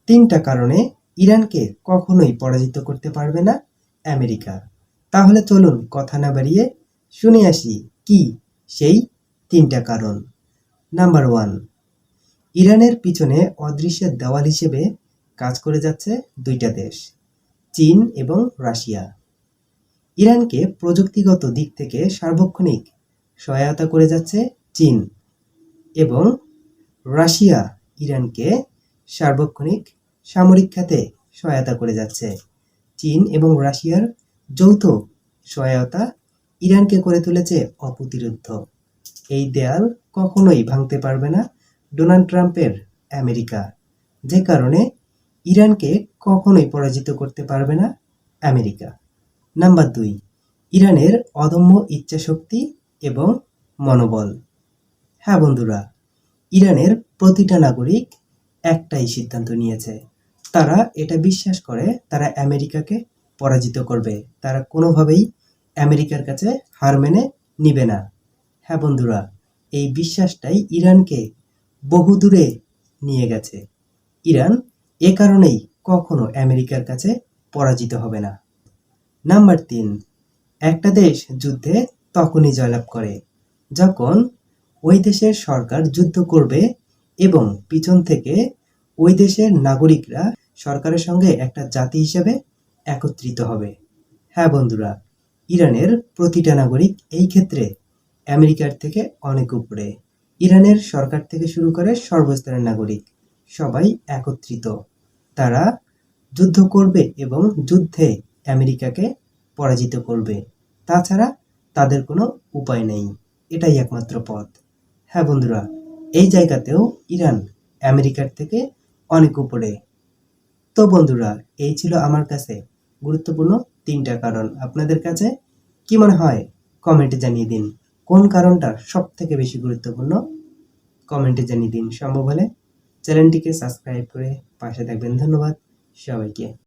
তিনটা কারণে ইরানকে কখনোই পরাজিত করতে পারবে না আমেরিকা। তাহলে চলুন কথা না বাড়িয়ে শুনে আসি কি সেই তিনটা কারণ। নাম্বার 1, ইরানের পিছনে অদৃশ্য দেওয়াল হিসেবে কাজ করে যাচ্ছে দুইটা দেশ, চীন এবং রাশিয়া। ইরানকে প্রযুক্তিগত দিক থেকে সার্বক্ষণিক সহায়তা করে যাচ্ছে চীন, এবং রাশিয়া ইরানকে সার্বক্ষণিক সামরিক খাতে সহায়তা করে যাচ্ছে। চীন এবং রাশিয়ার যৌথ সহায়তা ইরানকে করে তুলেছে অপ্রতিরোধ্য। এই দেয়াল কখনোই ভাঙতে পারবে না ডোনাল্ড ট্রাম্পের আমেরিকা, যে কারণে ইরানকে কখনোই পরাজিত করতে পারবে না আমেরিকা। নাম্বার 2, ইরানের অদম্য ইচ্ছাশক্তি এবং মনোবল। হ্যাঁ বন্ধুরা, ইরানের প্রতিটা নাগরিক একটাই সিদ্ধান্ত নিয়েছে। তারা এটা বিশ্বাস করে তারা আমেরিকাকে পরাজিত করবে। তারা কোনোভাবেই আমেরিকার কাছে হার মেনে নিবে না। হ্যাঁ বন্ধুরা, এই বিশ্বাসটাই ইরানকে বহুদূরে নিয়ে গেছে। ইরান এ কারণেই কখনো আমেরিকার কাছে পরাজিত হবে না। নাম্বার 3, একটা দেশ যুদ্ধে তখনই জয়লাভ করে যখন ওই দেশের সরকার যুদ্ধ করবে এবং পিছন থেকে ওই দেশের নাগরিকরা সরকারের সঙ্গে একটা জাতি হিসেবে একত্রিত হবে। হ্যাঁ বন্ধুরা, ইরানের প্রতিটা নাগরিক এই ক্ষেত্রে আমেরিকার থেকে অনেক উপরে। ইরানের সরকার থেকে শুরু করে সর্বস্তরের নাগরিক সবাই একত্রিত। তারা যুদ্ধ করবে এবং যুদ্ধে আমেরিকাকে পরাজিত করবে। তাছাড়া তাদের কোনো উপায় নেই, এটাই একমাত্র পথ। হ্যাঁ বন্ধুরা, এই জায়গাতেও ইরান আমেরিকার থেকে অনেক উপরে। তো বন্ধুরা, এই ছিল আমার কাছে গুরুত্বপূর্ণ তিনটা কারণ। আপনাদের কাছে কি মনে হয় কমেন্টে জানিয়ে দিন, কোন কারণটা সব থেকে বেশি গুরুত্বপূর্ণ কমেন্টে জানিয়ে দিন। সম্ভব হলে চ্যানেলটিকে সাবস্ক্রাইব করে পাশে থাকবেন। ধন্যবাদ সবাইকে।